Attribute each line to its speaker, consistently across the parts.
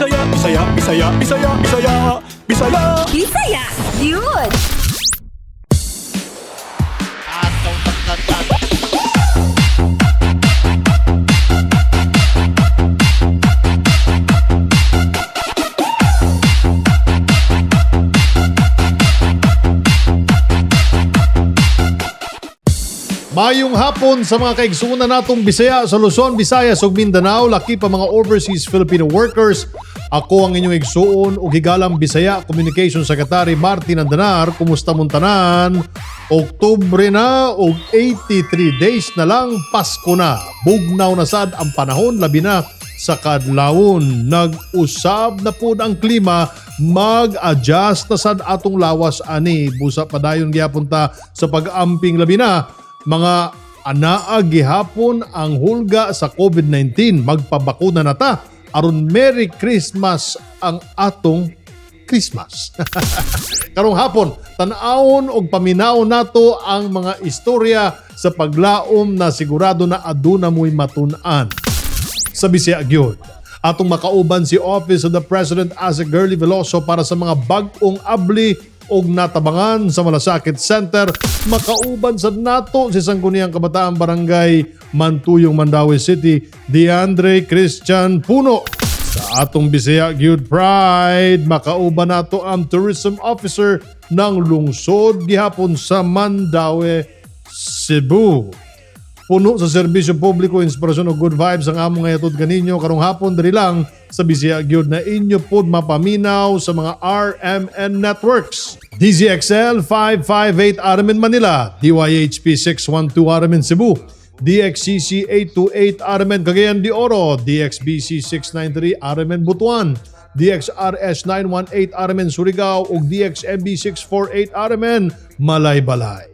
Speaker 1: Bisaya, Bisaya, Bisaya, Bisaya, Bisaya, Bisaya.
Speaker 2: Bisaya, yun!
Speaker 3: Mayong hapon sa mga kaigsunan natong Bisaya sa Luzon, Visayas ug Mindanao, laki pa mga overseas Filipino workers. Ako ang inyong igsuon ug higalang Bisaya Communication Secretary Martin Andanar. Kumusta mong tanan? Oktubre na ug 83 days na lang Pasko na. Bugnaw na sad ang panahon, labi na sa kadlawon. Nag-usab na po ang klima, mag-adjust na sad atong lawas ani. Busa pa dayon gyapon ta sa pag-amping labi na. Mga anaa gihapon ang hulga sa COVID-19. Magpabakuna na ta. Aron Merry Christmas ang atong Christmas. Karong hapon, tan-awon og paminaw nato ang mga istorya sa paglaom na sigurado na aduna mo'y matun-an. Sa Bisaya gyud, atong makauban si Office of the President Asa Girly Veloso para sa mga bag-ong abli og natabangan sa Malasakit Center. Makauban sa nato si Sangguniang Kabataan Barangay Mantuyong, Mandaue City, DeAndre Christian Puno. Sa atong Bisaya Gyud Pride, makauban nato ang Tourism Officer ng lungsod gihapon sa Mandaue, Cebu. Puno sa serbisyo publiko, inspirasyon o good vibes ang among ngayatod kaninyo karong hapon diri lang sa Bisaya Gyud na inyo pod mapaminaw sa mga RMN networks. DZXL 558 RMN Manila, DYHP 612 RMN Cebu, DXCC 828 RMN Cagayan de Oro, DXBC 693 RMN Butuan, DXRS 918 RMN Surigao ug DXMB 648 RMN Malaybalay.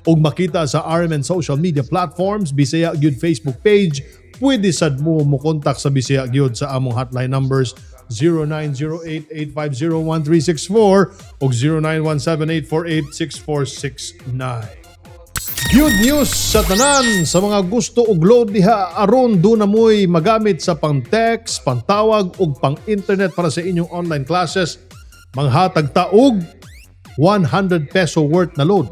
Speaker 3: Ug makita sa RMN social media platforms, Bisaya Gyud Facebook page, pwede sad mo kontak sa Bisaya Gyud sa among hotline numbers 0908-850-1364 ug 0917-848-6469. Good news sa tanan sa mga gusto og load diha aron do na moy magamit sa pang-text, pantawag ug pang-internet para sa inyong online classes. Manghatag ta og 100 peso worth na load.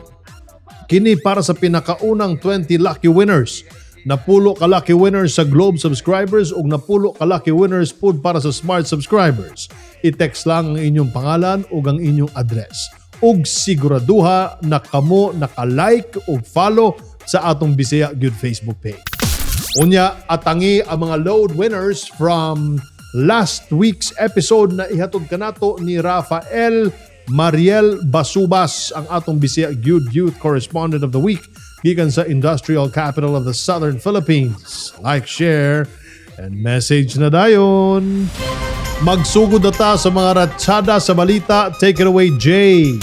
Speaker 3: Kini para sa pinakaunang 20 lucky winners. Napulo ka lucky winners sa Globe subscribers ug napulo ka lucky winners pud para sa Smart subscribers. I-text lang ang inyong pangalan ug ang inyong address. Ug siguraduha na kamo naka-like ug follow sa atong Bisaya Gyud Facebook page. Unya, atangi ang mga load winners from last week's episode na ihatod kanato ni Rafael Mariel Basubas, ang atong Bisaya Gyud Youth Correspondent of the Week gikan sa Industrial Capital of the Southern Philippines. Like, share, and message na dayon. Magsugod na ta sa mga ratsada sa balita. Take it away, Jay.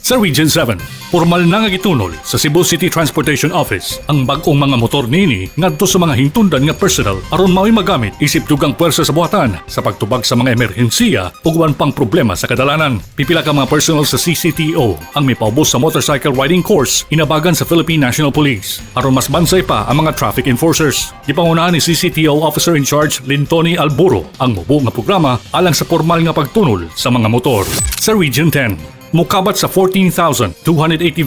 Speaker 4: Sa Region 7, formal na nga gitunol sa Cebu City Transportation Office ang bag-ong mga motor niini ngadto sa mga hintundan nga personal aron mao'y magamit isip dugang puwersa sa buhatan sa pagtubag sa mga emerhensiya ug uban pang problema sa kadalanan. Pipila ka mga personal sa CCTO ang mipaubos sa motorcycle riding course inabagan sa Philippine National Police aron mas bansay pa ang mga traffic enforcers. Gipangunahan ni CCTO Officer in Charge Lintoni Alburo ang mubo nga programa alang sa formal nga pagtunol sa mga motor. Sa Region 10, mukabat sa 14,280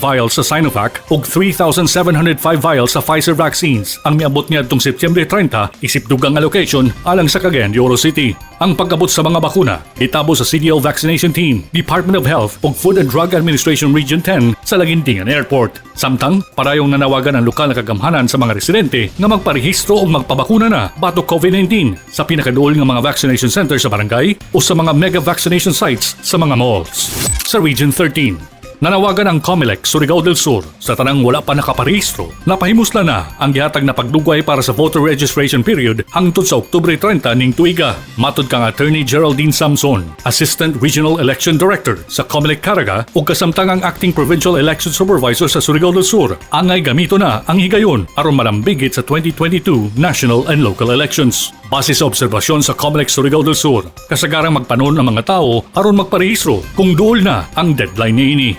Speaker 4: vials sa Sinovac ug 3,705 vials sa Pfizer vaccines ang miabot niadtong Setyembre 30 isip dugang allocation alang sa Cagayan de Oro City. Ang pagkabot sa mga bakuna itabo sa CDO Vaccination Team, Department of Health ug Food and Drug Administration Region 10 sa Laguindingan Airport. Samtang parayong nanawagan ang lokal na kagamhanan sa mga residente nga magparehistro o magpabakuna na batok COVID-19 sa pinakaduol nga mga vaccination center sa barangay o sa mga mega vaccination sites sa mga malls. Sa Region 13, nanawagan ang COMELEC Surigao del Sur sa tanang wala pa nakaparehistro na pahimusla na ang gihatag na pagdugay para sa voter registration period hangtod sa Oktubre 30 ning tuiga. Matod kang Attorney Geraldine Samson, Assistant Regional Election Director sa COMELEC Caraga ug kasamtang ang Acting Provincial Election Supervisor sa Surigao del Sur, angay gamito na ang higayon aron malambigit sa 2022 national and local elections. Base sa obserbasyon sa COMELEC Surigao del Sur, kasagarang magpanon ang mga tao aron magparehistro kung duol na ang deadline niini.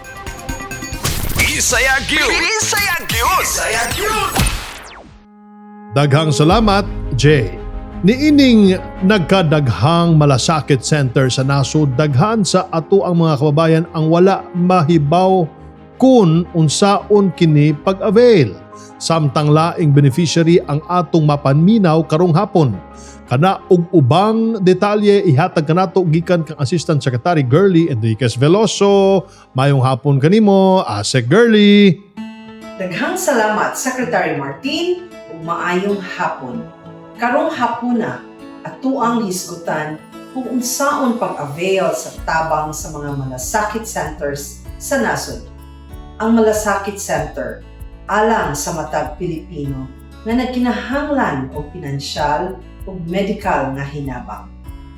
Speaker 5: Bisaya Gyud! Bisaya Gyud! Bisaya Gyud!
Speaker 3: Daghang salamat, Jay. Niining nagkadaghang malasakit center sa nasod, daghan sa ato ang mga kababayan ang wala mahibaw kung unsaon kini pag-avail. Samtang laing beneficiary ang atong mapanminaw karong hapon. Kana og ubang detalye ihatag kanato gikan kang Assistant Secretary Girly Enriquez Veloso. Mayong hapon kanimo, Asek Girly.
Speaker 5: Daghang salamat Secretary Martin ug maayong hapon. Karong hapuna ato ang hisgutan kung unsaon pag-avail sa tabang sa mga malasakit centers sa nasod. Ang Malasakit Center alang sa matag Pilipino nga nagkinahanglan og pinansyal ug medical nga hinabang.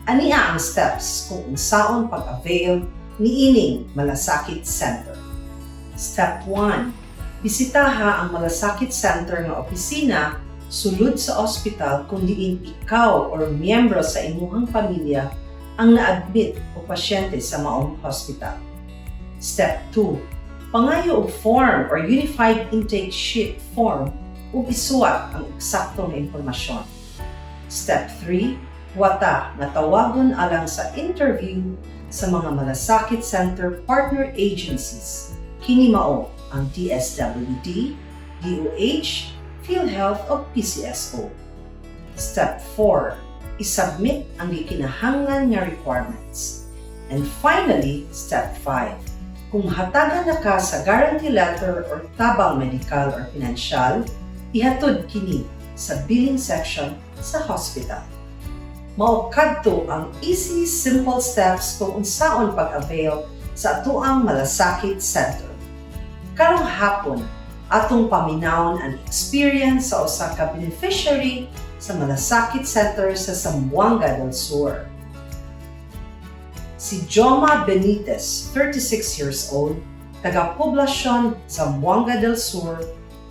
Speaker 5: Ania ang steps kung unsaon pag-avail niining Malasakit Center. Step 1. Bisitaha ang Malasakit Center nga opisina sulod sa ospital kung diin ikaw or miyembro sa imuhang pamilya ang na-admit o pasyente sa maong hospital. Step 2. Pangayo og form or Unified Intake Sheet form ug isuwat ang eksaktong impormasyon. Step 3. Wata nga tawagon alang sa interview sa mga Malasakit Center partner agencies. Kini mao ang DSWD, DOH, PhilHealth o PCSO. Step 4. Isubmit ang gikinahanglan nga requirements. And finally, Step 5. Kung hatagan na ka sa guarantee letter or tabang medical or financial, ihatod kini sa billing section sa hospital. Mao kadto ang easy, simple steps kung unsaon pag-avail sa atuang Malasakit Center. Karong hapon, atong paminawon ang experience sa usa ka beneficiary sa Malasakit Center sa Zamboanga del Sur. Si Joma Benitez, 36 years old, taga-poblasyon Zamboanga del Sur,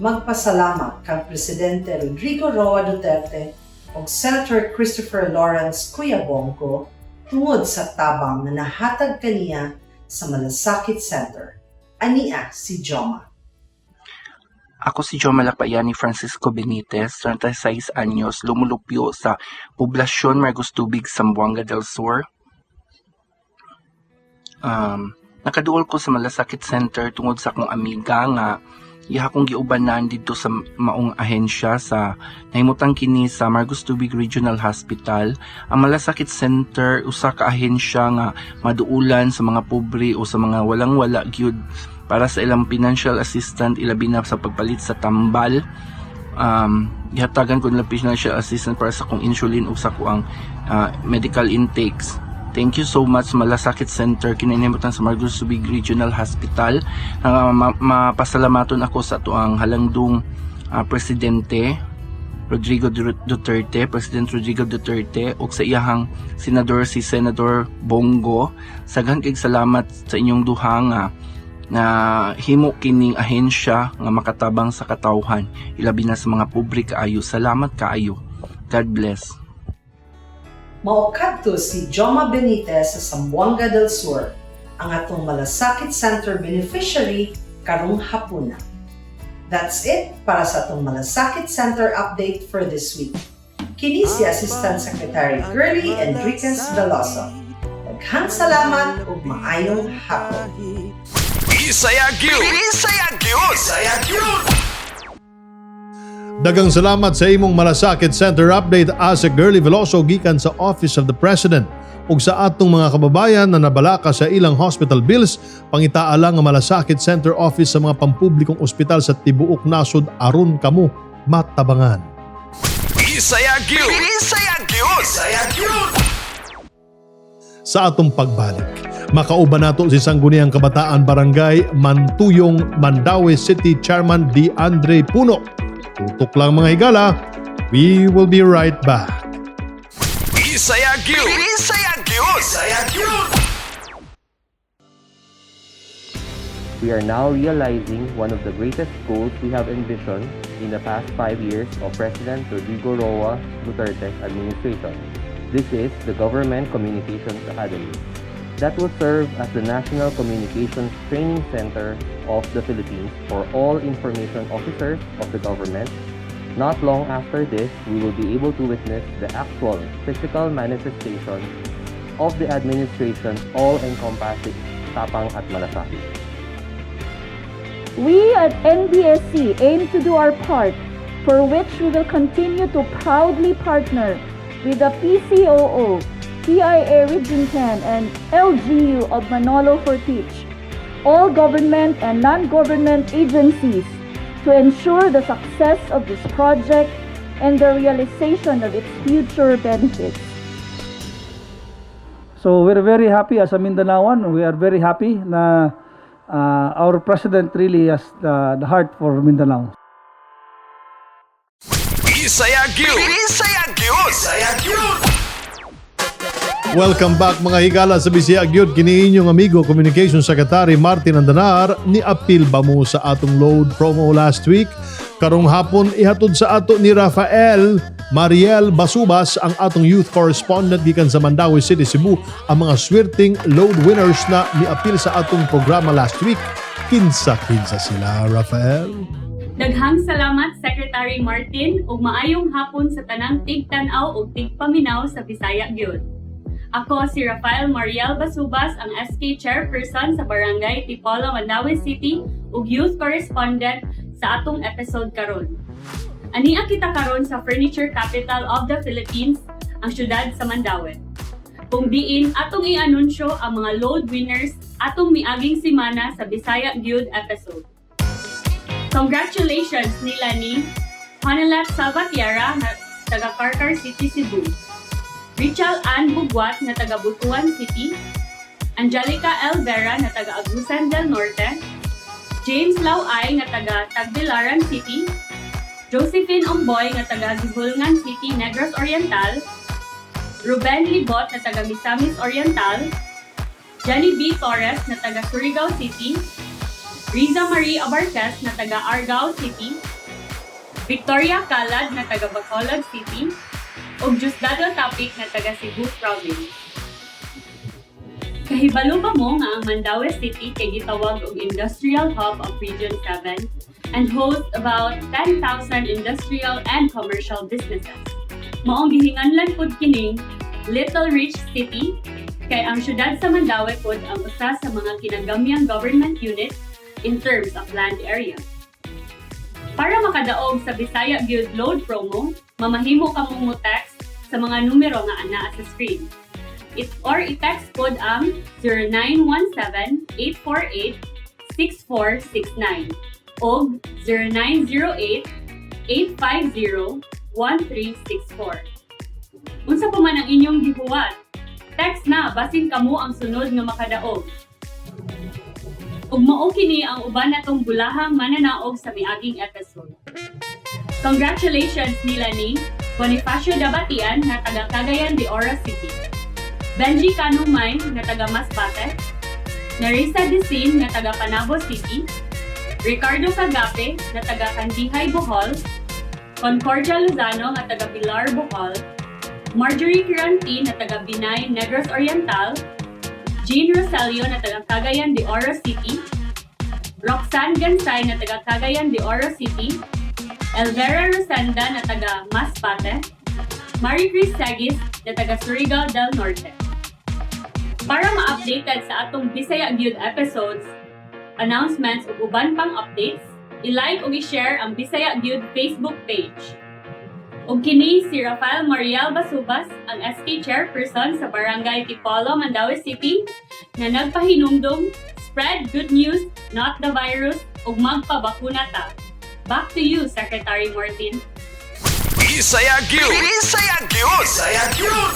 Speaker 5: magpasalamat kang Presidente Rodrigo Roa Duterte o Senator Christopher Lawrence Cuyabongo tungod sa tabang na nahatag kaniya sa Malasakit Center. Ania si Joma.
Speaker 6: Ako si Joma Lapayani Francisco Benitez, 36 anyos, lumulupyo sa poblasyon Marcos Tubig, Zamboanga del Sur. Nakaduol ko sa Malasakit Center tungod sa akong amiga nga iha kong giubanan dito sa maong ahensya sa nahimutang kini sa Marcos Tubig Regional Hospital. Ang Malasakit Center usa ka ahensya nga maduulan sa mga pobre o sa mga walang-wala gyud para sa ilang financial assistant ilabi na sa pagpalit sa tambal. Ihatagan ko nila financial assistant para sa kong insulin o sa kuang medical intakes. Thank you so much Malasakit Center kinahimutang sa Marcos Tubig Regional Hospital. Mapasalamaton ako sa tuang halangdong Presidente Rodrigo Duterte, President Rodrigo Duterte ug sa iyahang senador si Senador Bongo. Saghan kay salamat sa inyong duha nga na himo kining ahensya nga makatabang sa katawhan ilabi na sa mga pobre kaayo. Salamat kaayo. God bless.
Speaker 5: Mao kadto si Joma Benitez sa Zamboanga del Sur, ang atong Malasakit Center beneficiary karong hapuna. That's it para sa atong Malasakit Center update for this week. Kini si Assistant Secretary Girly Enriquez Veloso. Daghang salamat ug maayong hapon.
Speaker 1: Bisaya Gyud! Bisaya Gyud! Bisaya Gyud!
Speaker 3: Daghang salamat sa imong Malasakit Center update, Asek Girly Veloso gikan sa Office of the President ug sa atong mga kababayan na nabalaka sa ilang hospital bills. Pangitaala nga Malasakit Center Office sa mga pampublikong ospital sa tibuok nasod aron kamo matabangan.
Speaker 1: Bisaya Gyud! Bisaya Gyud! Bisaya Gyud!
Speaker 3: Sa atong pagbalik, makauban nato si Sangguniang Kabataan Barangay Mantuyong, Mandaue City Chairman D. Andre Puno. Tutok lang mga higala. We will be right back.
Speaker 1: Bisaya Gyud! Bisaya Gyud! Bisaya Gyud!
Speaker 7: We are now realizing one of the greatest goals we have envisioned in the past 5 years of President Rodrigo Roa Duterte's administration. This is the Government Communications Academy. That will serve as the National Communications Training Center of the Philippines for all information officers of the government, Not long after this, we will be able to witness the actual physical manifestation of the administration's all-encompassing tapang at malasakit.
Speaker 8: We at NBSC aim to do our part, for which we will continue to proudly partner with the PCOO, TIA Region 10, and LGU of Manolo Fortich, all government and non-government agencies, to ensure the success of this project and the realization of its future benefits.
Speaker 9: So we're very happy as a Mindanaoan. We are very happy na our president really has the heart for Mindanao.
Speaker 1: Bisaya Gyud! Bisaya Gyud! Bisaya Gyud!
Speaker 3: Welcome back mga higala sa Bisaya Gyud. Kini inyong amigo Communication Secretary Martin Andanar ni apil ba mo sa atong load promo last week. Karong hapon ihatod sa ato ni Rafael Mariel Basubas ang atong youth correspondent gikan sa Mandaue City, Cebu ang mga swerting load winners na ni apil sa atong programa last week. Kinsa-kinsa sila, Rafael?
Speaker 10: Daghang salamat Secretary Martin ug maayong hapon sa tanang tig-tan-aw ug tig-paminaw sa Bisaya Gyud. Ako si Rafael Mariel Basubas, ang SK Chairperson sa Barangay Tipolo, Mandaue City ug Youth Correspondent sa atong episode karon. Ania kita karon sa Furniture Capital of the Philippines, ang syudad sa Mandaue. Kung diin atong i-anunsyo ang mga load winners atong miaging semana sa Bisaya Gyud episode. Congratulations nila ni Honelat Salvatierra na taga Carcar City, Cebu, Richel Ann Bugwat na taga Butuan City, Angelica L. Vera na taga Agusan del Norte, James Lauay na taga Tagbilaran City, Josephine Omboy na taga Gibulngan City, Negros Oriental, Ruben Libot na taga Misamis Oriental, Jenny B. Torres na taga Surigao City, Riza Marie Abarquez na taga Argao City, Victoria Calad na taga Bacolod City, ug Diosdado Tapik na taga Cebu Province. Kahibalo ba mo nga ang Mandaue City kay gitawag og Industrial Hub of Region 7 and hosts about 10,000 industrial and commercial businesses. Maong gihinganlan pud kining Little Rich City kay ang syudad sa Mandaue pud ang usa sa mga kinagamyang government unit in terms of land area. Para makadaog sa Bisaya Gyud load promo, mamahimo ka mo text sa mga numero nga anaa sa screen. I-text pod ang 0917-848-6469 o 0908-850-1364. Unsa pa man ang inyong gihuwat, text na basin kamo ang sunod nga makadaog. Ug mao kini ang uban natong bulahang mananaog sa miaging episode. Congratulations nila ni Bonifacio Dabatian na taga Cagayan de Oro City, Benji Canumay na taga Masbate, Nerissa Desin na taga Panabo City, Ricardo Cagape na taga Candihay, Bohol, Concordia Lozano na taga Pilar, Bohol, Marjorie Kiranti na taga Binay, Negros Oriental, Jean Rosalio na taga Cagayan de Oro City, Roxanne Gansay na taga Cagayan de Oro City, Elvera Rosenda na taga Masbate, Marie Chris Segis na taga Surigao del Norte. Para ma-updated sa atong Bisaya Gyud episodes, announcements ug uban pang updates, i-like ug i-share ang Bisaya Gyud Facebook page. Ug kini si Rafael Mariel Basubas, ang SK Chairperson sa Barangay Tipolo, Mandaue City, na nagpahinumdum, spread good news, not the virus, ug magpabakuna ta. Back to you, Secretary Martin.
Speaker 1: Bisaya Gyud! Bisaya Gyud! Bisaya Gyud!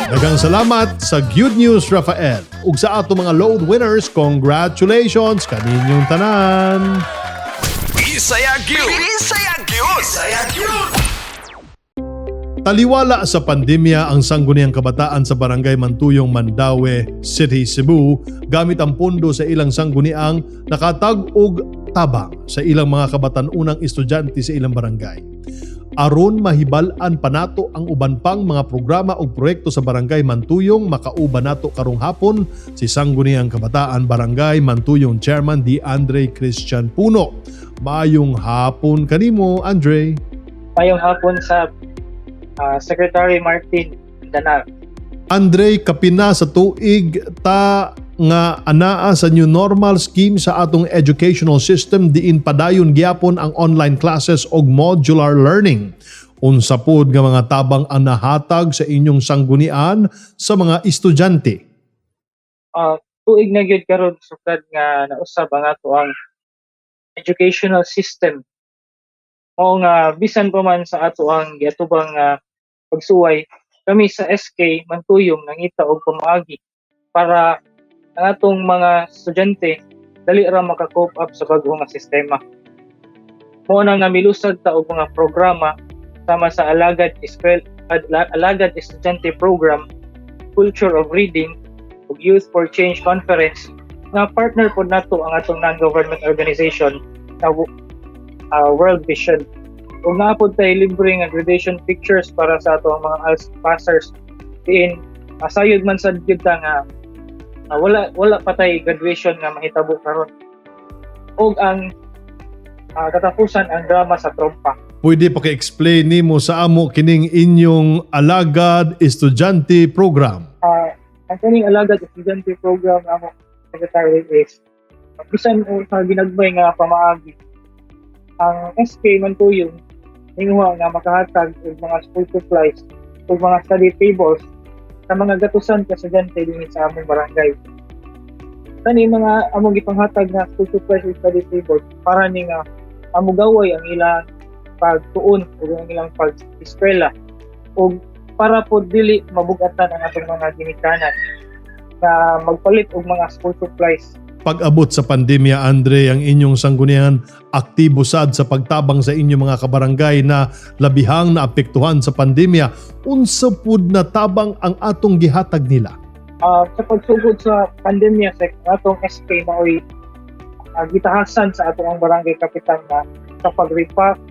Speaker 3: Daghang salamat sa Good News, Rafael. Ug sa ato mga load winners, congratulations kaninyong tanan.
Speaker 1: Bisaya Gyud! Bisaya Gyud! Bisaya Gyud!
Speaker 3: Taliwala sa pandemya ang sangguniang kabataan sa Barangay Mantuyong, Mandaue City, Cebu gamit ang pondo sa ilang sangguniang nakatag og tabang sa ilang mga kabatan-unang estudyante sa ilang barangay. aron mahibal-an pa nato ang uban pang mga programa ug proyekto sa Barangay Mantuyong. Makauban nato karong hapon si Sangguniang Kabataan Barangay Mantuyong Chairman D. Andre Christian Puno. Maayong hapon kanimo, Andre.
Speaker 11: Mayong hapon sa Secretary Martin Danal.
Speaker 3: Andre, kapina sa tuig ta nga anaa sa new normal scheme sa atong educational system diin padayon gyapon ang online classes og modular learning. Unsa pod nga mga tabang ang nahatag sa inyong sanggunian sa mga estudyante?
Speaker 11: Tuig na gyud karon sukad nga nausab ang ato ang educational system. O nga bisan pa man sa ato ang giatubang pagsuway, kami sa SK Mantuyong nangita og pamaagi para ang atong mga estudyante dali ra maka-cope up sa bag-o nga sistema. Mao na nga milusad ta og mga programa sama sa Alagad Estudyante Program, Culture of Reading, ug Youth for Change Conference nga partner pod nato ang atong non-government organization na World Vision. Ug naapod tay libre nga graduation pictures para sa atong mga ALS passers diin asayod man sad gyud ta nga wala pa tay graduation nga mahitabo karon. Og ang katapusan ang drama sa trompa.
Speaker 3: Pwede pa ka-explain nimo sa amo kining inyong Alagad Estudyante Program?
Speaker 11: Ang kining Alagad Estudyante Program amo Secretary is bisan sa ginagbay nga pamaagi. Ang SK Mantuyong hinguha nga makahatag og mga school supplies ug mga study tables sa mga gatusan ka estudyante dinhi sa among barangay. Kani mga among gipanghatag na school supplies ug study tables para ni nga amugaway ang ilang pagtuon ug ang ilang pag-eskwela ug para po dili mabugatan ang atong mga ginikanan na magpalit og mga school supplies.
Speaker 3: Pag-abot sa pandemya, Andre, ang inyong sanggunian aktibo sad sa pagtabang sa inyong mga kabarangay na labihang naapektuhan sa pandemya. Unsa pud na tabang ang atong gihatag nila?
Speaker 11: Sa pagsugod sa pandemya sa atong SK maoy gitahasan sa atong barangay kapitan na sa pag-repack,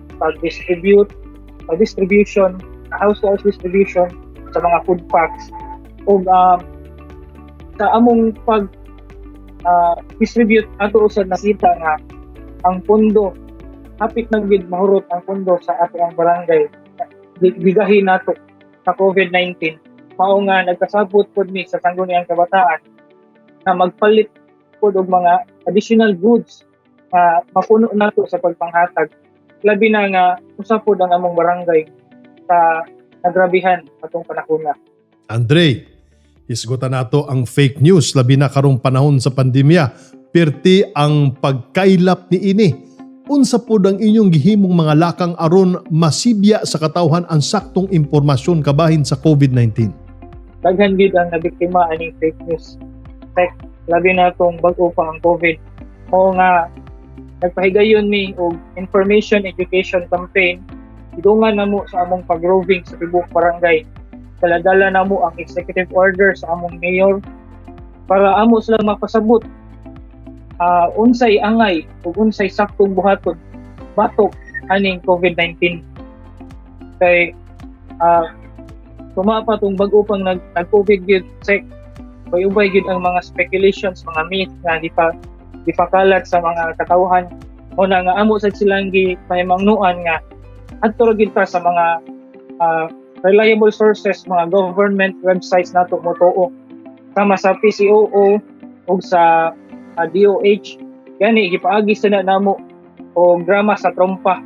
Speaker 11: distribution, house-to-house distribution sa mga food packs ug sa among distribute ato usad nakita nga ang pondo hapit na gid mahurot ang pondo sa atong barangay bigahin nato sa COVID-19. Mao nga nagkasabot pod mi sa Sangguniang Kabataan na magpalit pod og mga additional goods na mapuno nato sa pagpanghatag. Labi na nga usa pod ang among barangay sa nagrabihan atong panahona.
Speaker 3: Andre, isgutan nato ang fake news labi na karong panahon sa pandemya. Perti ang pagkailap ni ini. Unsa pod ang inyong gihimong mga lakang aron masibya sa katawhan ang saktong impormasyon kabahin sa COVID-19?
Speaker 11: Daghan gid ang nabiktima aning fake news. Labi na itong bag-o pa ang COVID. O nga nagpahigayon mi og information education campaign. Idungan namo sa among pag-roving sa tibok barangay. Dala-dala namo ang executive order sa among mayor para amo sila mapasabot unsay angay ug unsay saktong buhaton batok aning COVID-19. Kay tumapa tong bag-o pang nag-COVID gyud sek ubay gyud ang mga speculations, mga myth nga gipakalat sa mga katawhan. O na nga amo sad silang gipahimangnuan nga adto gyud ta sa mga reliable sources, mga government websites nato motuo sama sa PCOO ug sa DOH. Gani gipaagi sila namo o drama sa trompa.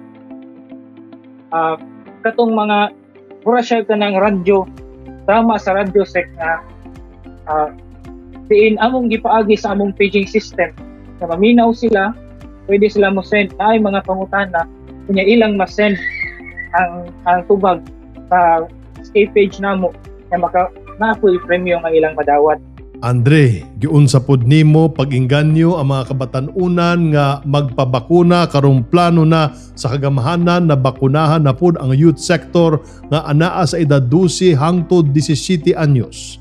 Speaker 11: Katong mga pura siya kanang radyo, tama sa radyo sek na diin among gipaagi sa among paging system na maminaw sila, pwede sila mo send ay mga pangutana kunya ilang ma-send ang tubag sa escape page namo na naapoy premyo nga ilang madawat.
Speaker 3: Andre, giunsa pod nimo pag-inganyo ang mga kabatan-unan nga magpabakuna karong plano na sa kagamahanan na bakunahan na pod ang youth sector nga anaa sa edad 12 hangtod 17 anyos.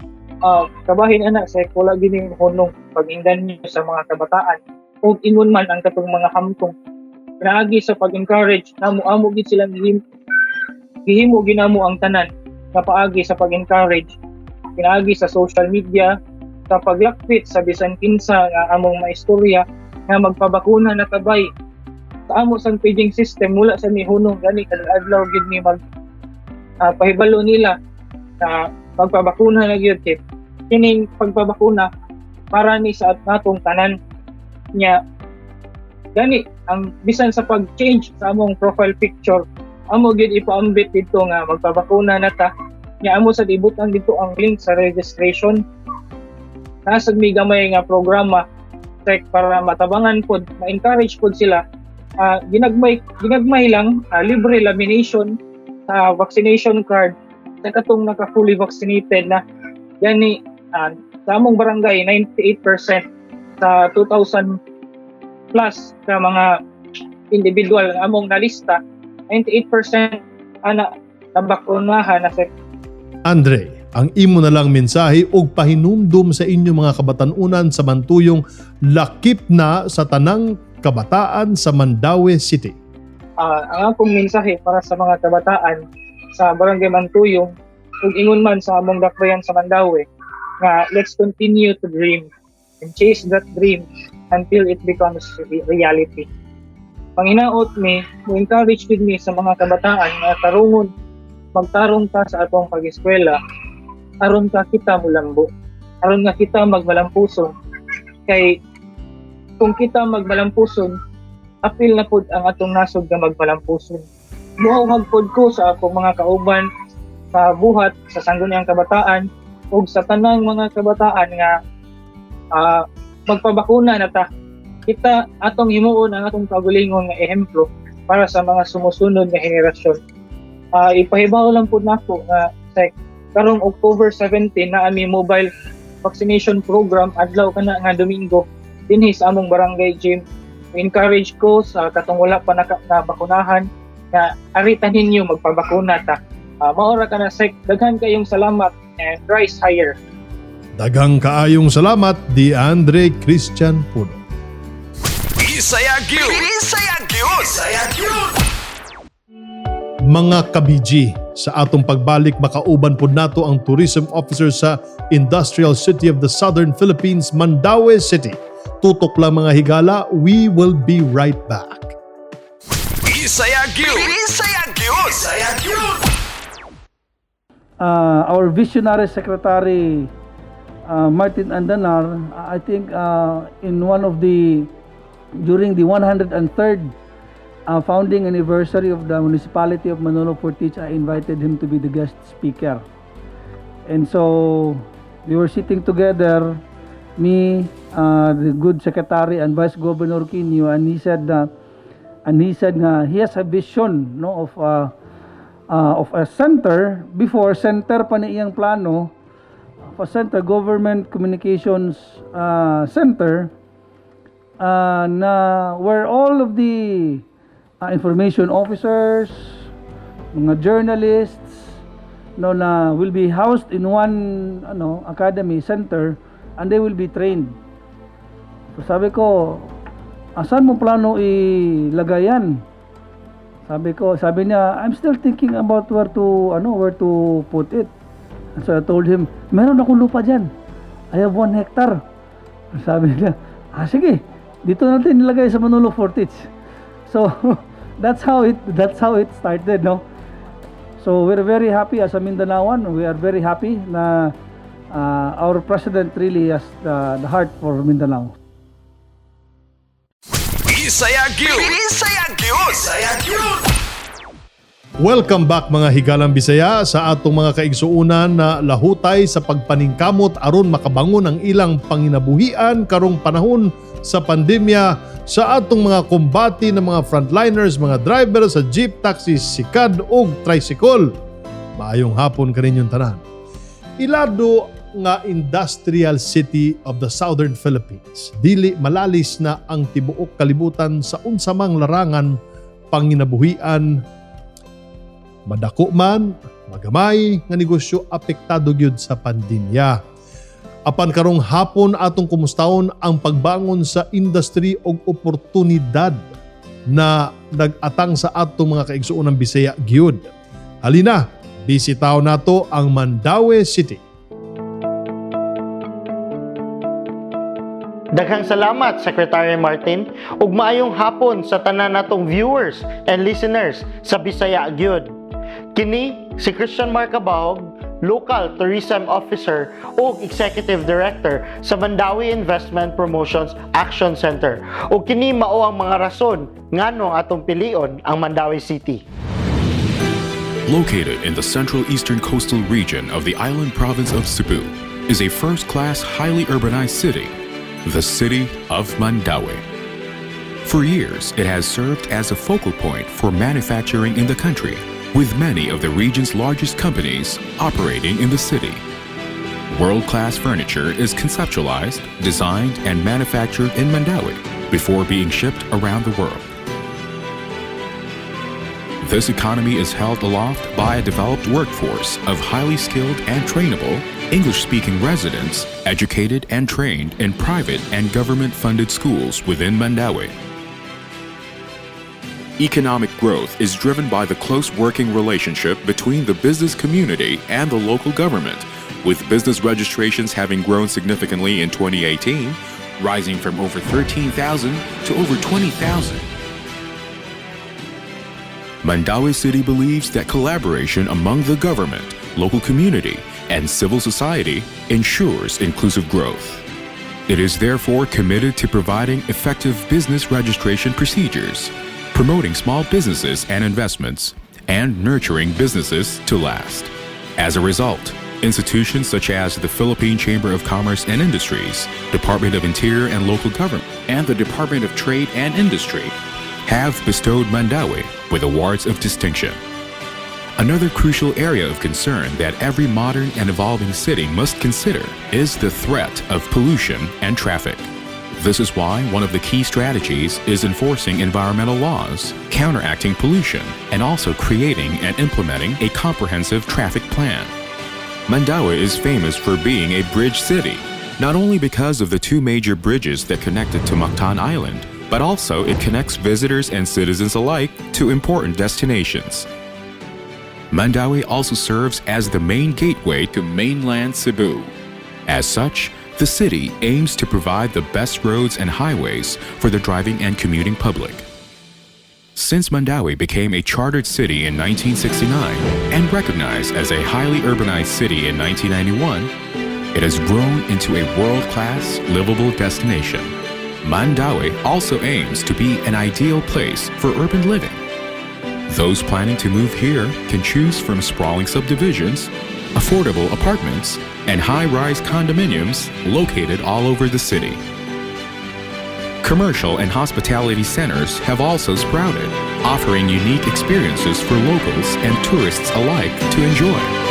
Speaker 11: Kabahin anak sa wala gini hunong pag-inganyo sa mga kabataan ug ingon man ang katong mga hamtong. Pinaagi sa pag-encourage namo amo gid silang gihimo ginamo ang tanan nga paagi sa pag-encourage, pinaagi sa social media, sa paglakpit sa bisan kinsa nga among maistorya nga magpabakuna na kabay sa amo sang paging system mula sa mihunong gani kada adlaw gid ni mag pahibalo nila na magpabakuna na gyud tip kining pagpabakuna para ni sa natong tanan nya gani ang bisan sa pag-change sa among profile picture amo gyud ipaambit dito nga magpabakuna na ta nya amo sa ibutan dito ang link sa registration nasa may gamay nga programa check para matabangan pod ma-encourage pod sila ginagmay lang libre lamination sa vaccination card sa katong naka fully vaccinated na gani sa among barangay 98% sa 2,000 plus ka mga individual among nalista 98% ana nabakunahan na sa
Speaker 3: Andre, ang imo na lang mensahe og pahinumdum sa inyo mga kabatanunan sa mantuyong lakip na sa tanang kabataan sa Mandaue City.
Speaker 11: Ang akong mensahe para sa mga kabataan sa Barangay Mantuyong ug ingon man sa among dakbayan sa Mandaue nga let's continue to dream and chase that dream until it becomes reality. Panginaot mi, mo-encourage with me sa mga kabataan na tarungon magtarong ka sa atong pag-eskwela aron ka kita mulambo, aron nga kita magmalampuson kay kung kita magmalampuson apil na pod ang atong nasod nga magmalampuson. Muhag pod ko sa akong mga kauban sa buhat sa sangguniang kabataan ug sa tanang mga kabataan nga magpabakuna na ta. Kita atong himuon ang atong kaugalingon nga ehemplo para sa mga sumusunod nga henerasyon. Ipahibaw lang po nako nga karong October 17 na ami mobile vaccination program adlaw kana nga Domingo dinhi sa among barangay gym. Encourage ko sa katong wala pa nabakunahan na aritan ninyo magpabakuna ta. Maora ka na sek, daghan kayong salamat and rise higher.
Speaker 3: Daghang kaayong salamat di Andre Christian Puno.
Speaker 1: Bisaya Gyud! Bisaya Gyud! Bisaya Gyud!
Speaker 3: Mga kabiji, sa atong pagbalik makauban pod nato ang tourism officer sa Industrial City of the Southern Philippines, Mandaue City. Tutok lang mga higala, we will be right back.
Speaker 1: Bisaya Gyud! Bisaya Gyud! Bisaya Gyud!
Speaker 9: Our visionary secretary Martin Andanar, I think in one of during the 103rd founding anniversary of the municipality of Manolo Portich, I invited him to be the guest speaker. And so we were sitting together, me, the good secretary and Vice Governor Quinio, and he said he has a vision of a center before center pa na iyang plano of a center government communications center na where all of the information officers, mga journalists na will be housed in one academy center and they will be trained. So sabi ko, asan mo plano ilagay yan? Sabi niya, I'm still thinking about where to put it. And so I told him, meron akong lupa dyan. I have 1 hectare. Sabi niya, sige, dito natin nilagay sa Manolo Portich. So that's how it started, no? So we're very happy as a Mindanaoan. We are very happy na our president really has the heart for Mindanao.
Speaker 1: Bisaya Gyud! Bisaya Gyud! Bisaya Gyud!
Speaker 3: Welcome back mga higalang Bisaya sa atong mga kaigsuunan na lahutay sa pagpaningkamot aron makabangon ang ilang panginabuhian karong panahon sa pandemya sa atong mga kumbati ng mga frontliners, mga driver sa jeep, taxi, sikad o tricycle. Maayong hapon kaninyong tanan. Ilado nga industrial city of the Southern Philippines. Dili malalis na ang tibuok kalibutan sa unsamang larangan panginabuhian. Madako man, magamay nga negosyo apektado gyud sa pandemya. Apan karong hapon atong kumustahon ang pagbangon sa industry og oportunidad na nag-atang sa atong mga kaigsuonang Bisaya gyud. Halina, bisitaw nato ang Mandaue City.
Speaker 12: Daghang salamat, Secretary Martin, ug maayong hapon sa tanan natong viewers and listeners sa Bisaya gyud. Kini si Christian Marcabahog, Local Tourism Officer ug Executive Director sa Mandaue Investment Promotions Action Center. Ug kini mao ang mga rason ngano atong pilion ang Mandaue City.
Speaker 13: Located in the central eastern coastal region of the island province of Cebu, is a first-class, highly urbanized city, the city of Mandaue. For years, it has served as a focal point for manufacturing in the country, with many of the region's largest companies operating in the city. World-class furniture is conceptualized, designed, and manufactured in Mandaue before being shipped around the world. This economy is held aloft by a developed workforce of highly skilled and trainable English-speaking residents educated and trained in private and government-funded schools within Mandaue. Economic growth is driven by the close working relationship between the business community and the local government, with business registrations having grown significantly in 2018, rising from over 13,000 to over 20,000. Mandaue City believes that collaboration among the government, local community, and civil society ensures inclusive growth. It is therefore committed to providing effective business registration procedures, promoting small businesses and investments, and nurturing businesses to last. As a result, institutions such as the Philippine Chamber of Commerce and Industries, Department of Interior and Local Government, and the Department of Trade and Industry have bestowed Mandaue with awards of distinction. Another crucial area of concern that every modern and evolving city must consider is the threat of pollution and traffic. This is why one of the key strategies is enforcing environmental laws, counteracting pollution, and also creating and implementing a comprehensive traffic plan. Mandaue is famous for being a bridge city, not only because of the two major bridges that connect it to Mactan Island, but also it connects visitors and citizens alike to important destinations. Mandaue also serves as the main gateway to mainland Cebu. As such, the city aims to provide the best roads and highways for the driving and commuting public. Since Mandaue became a chartered city in 1969 and recognized as a highly urbanized city in 1991, it has grown into a world-class, livable destination. Mandaue also aims to be an ideal place for urban living. Those planning to move here can choose from sprawling subdivisions, affordable apartments, and high-rise condominiums located all over the city. Commercial and hospitality centers have also sprouted, offering unique experiences for locals and tourists alike to enjoy.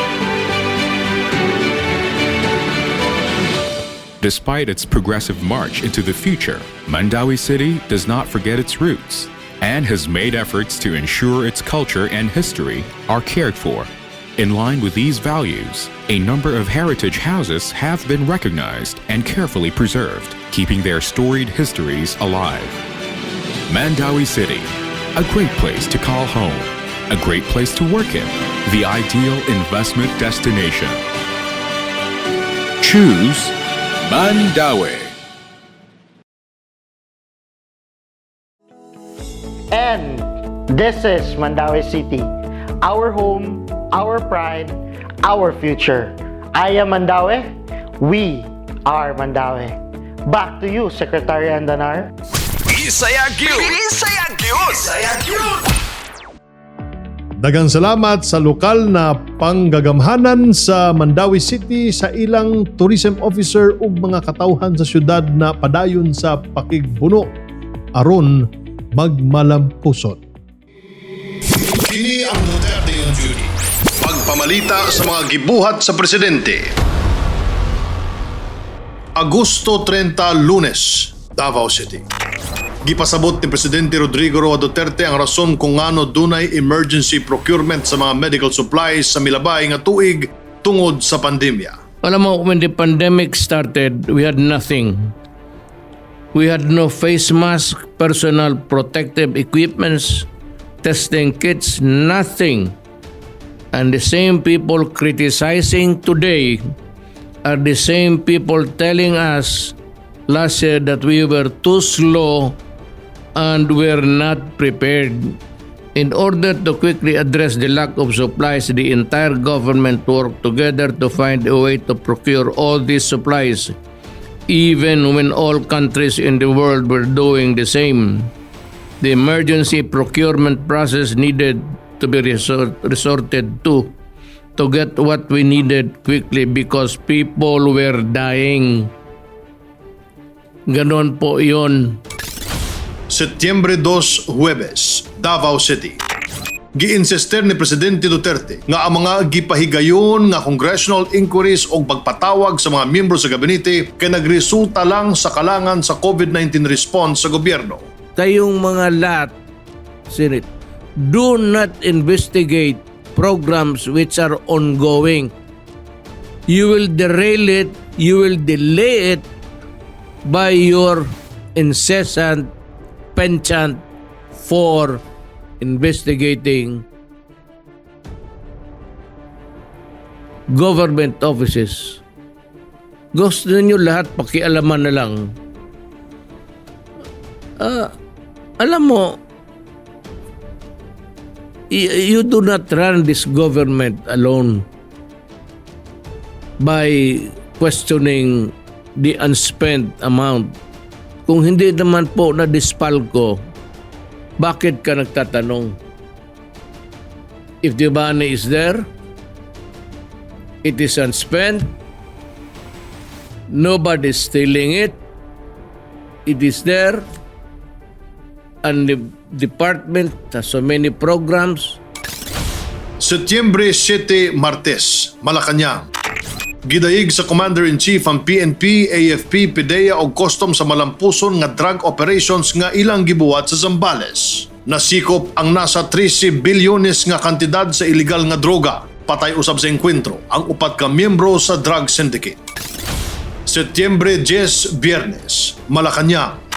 Speaker 13: Despite its progressive march into the future, Mandaue City does not forget its roots and has made efforts to ensure its culture and history are cared for. In line with these values, a number of heritage houses have been recognized and carefully preserved, keeping their storied histories alive. Mandaue City, a great place to call home, a great place to work in, the ideal investment destination. Choose Mandaue.
Speaker 12: And this is Mandaue City, our home, our pride, our future. I am Mandaue. We are Mandaue. Back to you, Secretary Andanar.
Speaker 1: Bisaya Gyud! Bisaya Gyud! Bisaya Gyud!
Speaker 3: Daghang salamat sa lokal na panggagamhanan sa Mandaue City sa ilang tourism officer ug mga katawhan sa syudad na padayon sa pakigbuno aron magmalampuson.
Speaker 1: Kini ang Duterte on Duty. Pagpamalita sa mga gibuhat sa presidente. Agosto 30, Lunes, Davao City. Gipasabot ni Presidente Rodrigo Roa Duterte ang rason kung ngano dunay emergency procurement sa mga medical supplies sa milabay nga tuig tungod sa pandemya.
Speaker 14: Alam mo, when the pandemic started, we had nothing. We had no face mask, personal protective equipments, testing kits, nothing. And the same people criticizing today are the same people telling us last year that we were too slow and were not prepared. In order to quickly address the lack of supplies, the entire government worked together to find a way to procure all these supplies, even when all countries in the world were doing the same. The emergency procurement process needed to be resorted to get what we needed quickly because people were dying. Ganon po yun.
Speaker 1: Setyembre 2, Huwebes, Davao City. Giinsister ni Presidente Duterte nga ang mga gipahigayon nga congressional inquiries o pagpatawag sa mga miyembro sa gabinete kay nagresulta lang sa kalangan sa COVID-19 response sa gobyerno.
Speaker 14: Kayong mga lahat, Senate, do not investigate programs which are ongoing. You will derail it, you will delay it by your incessant penchant for investigating government offices. Gusto niyo lahat pakialaman na lang. Alam mo, you do not run this government alone by questioning the unspent amount. Kung hindi naman po na-dispal ko, bakit ka nagtatanong? If the money is there, it is unspent, nobody's stealing it, it is there, and the department has so many programs.
Speaker 1: Setyembre 7, Martes, Malacanang. Gidayig sa Commander-in-Chief ang PNP, AFP, PIDEA o Customs sa malampuson nga drug operations nga ilang gibuhat sa Zambales. Nasikop ang nasa 13 bilyones nga kantidad sa illegal nga droga, patay usab sa enkwentro ang upat ka miyembro sa drug syndicate. Setyembre 10, Biyernes, Malacanang.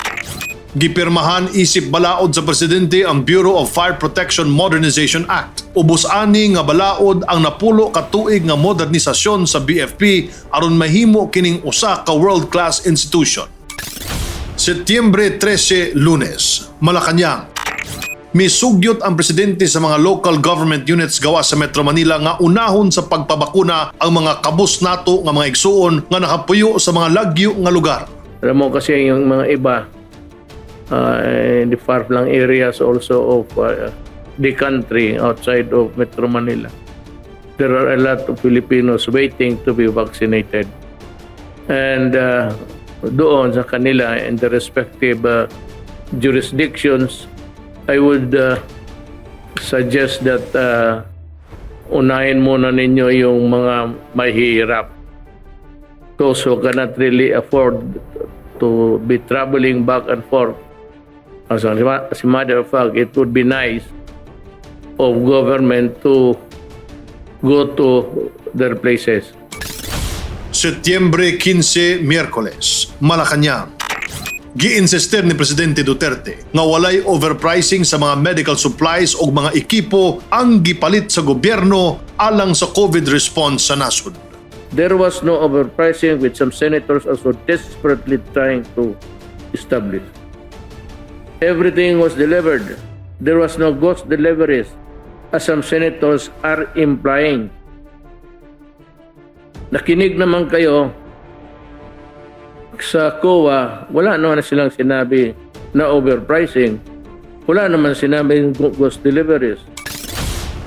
Speaker 1: Gipirmahan isip balaod sa Presidente ang Bureau of Fire Protection Modernization Act. Ubos ani nga balaod ang napulo ka tuig nga modernisasyon sa BFP aron mahimo kining usa ka world-class institution. Setyembre 13, Lunes, Malacanang. Misugyot ang Presidente sa mga local government units gawa sa Metro Manila nga unahon sa pagpabakuna ang mga kabus nato nga mga igsuon nga nakapuyo sa mga lagyo nga lugar.
Speaker 14: Alam mo kasi yung mga iba in the far-flung areas also of the country outside of Metro Manila. There are a lot of Filipinos waiting to be vaccinated. And doon sa kanila in the respective jurisdictions, I would suggest that unahin muna ninyo yung mga mahihirap. Those who cannot really afford to be traveling back and forth. As a matter of fact, it would be nice of government to go to their places.
Speaker 1: Setyembre 15, Miyerkules, Malacanang. Giinsister ni Presidente Duterte nga walay overpricing sa mga medical supplies o mga ekipo ang gipalit sa gobyerno alang sa COVID response sa nasod.
Speaker 14: There was no overpricing which some senators are so desperately trying to establish. Everything was delivered. There was no ghost deliveries, as some senators are implying. Nakinig naman kayo sa COA, wala naman silang sinabi na overpricing. Wala naman sinabi ghost deliveries.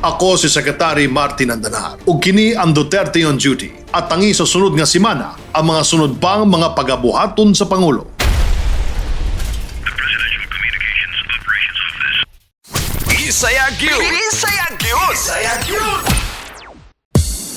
Speaker 1: Ako si Secretary Martin Andanar. Ug kini ang Duterte on duty. At tangi sa sunod nga simana ang mga sunod pang mga pagabuhaton sa Pangulo.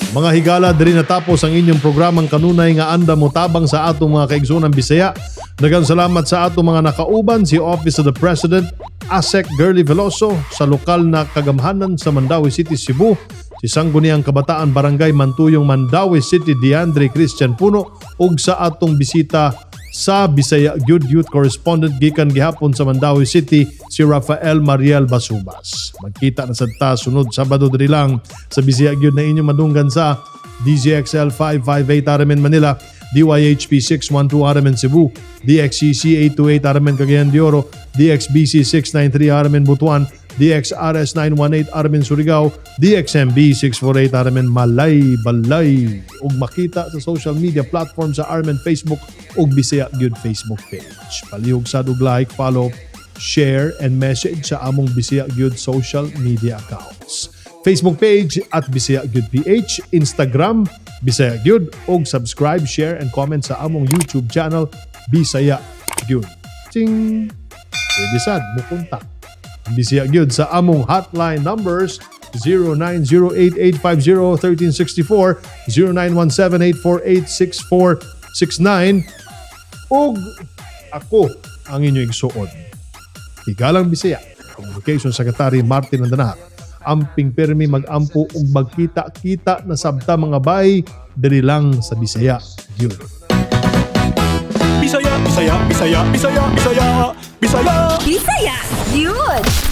Speaker 3: Mga higala, diri natapos ang inyong programang kanunay nga anda mo tabang sa atong mga kaigsuonang Bisaya. Daghang salamat sa atong mga nakauban, si Office of the President, ASEC Girly Veloso, sa lokal na kagamhanan sa Mandawi City, Cebu, si Sangguniang Kabataan Barangay Mantuyong, Mandawi City, Diandre Christian Puno, ug sa atong bisita sa Bisaya Gyud Youth Correspondent gikan gihapon sa Mandawi City si Rafael Mariel Basubas. Magkita na sad ta sunod Sabado diri lang sa Bisaya Gyud na inyong madunggan sa DZXL 558 Aramen Manila, DYHP 612 Aramen Cebu, DXCC 828 Aramen Cagayan de Oro, DXBC 693 Aramen Butuan, DXRS 918 Aramen Surigao, DXMB 648 Aramen Malay Balay. Ug makita sa social media platform sa Aramen Facebook ug Bisaya Gyud Facebook page. Palihog sad og like, follow, share and message sa among Bisaya Gyud social media accounts. Facebook page at Bisaya Gyud PH, Instagram Bisaya Gyud ug subscribe, share and comment sa among YouTube channel Bisaya Gyud. Ting. Pwede sad mo kontak Bisaya Gyud sa among hotline numbers 0908-850-1364, 0917-848-6469 ug ako ang inyong igsuon. Higalang Bisaya, Communication Secretary Martin Andanar. Amping permi mag-ampo ug magkita-kita na sabta mga bay diri lang sa Bisaya Gyud.
Speaker 2: Bisaya Gyud!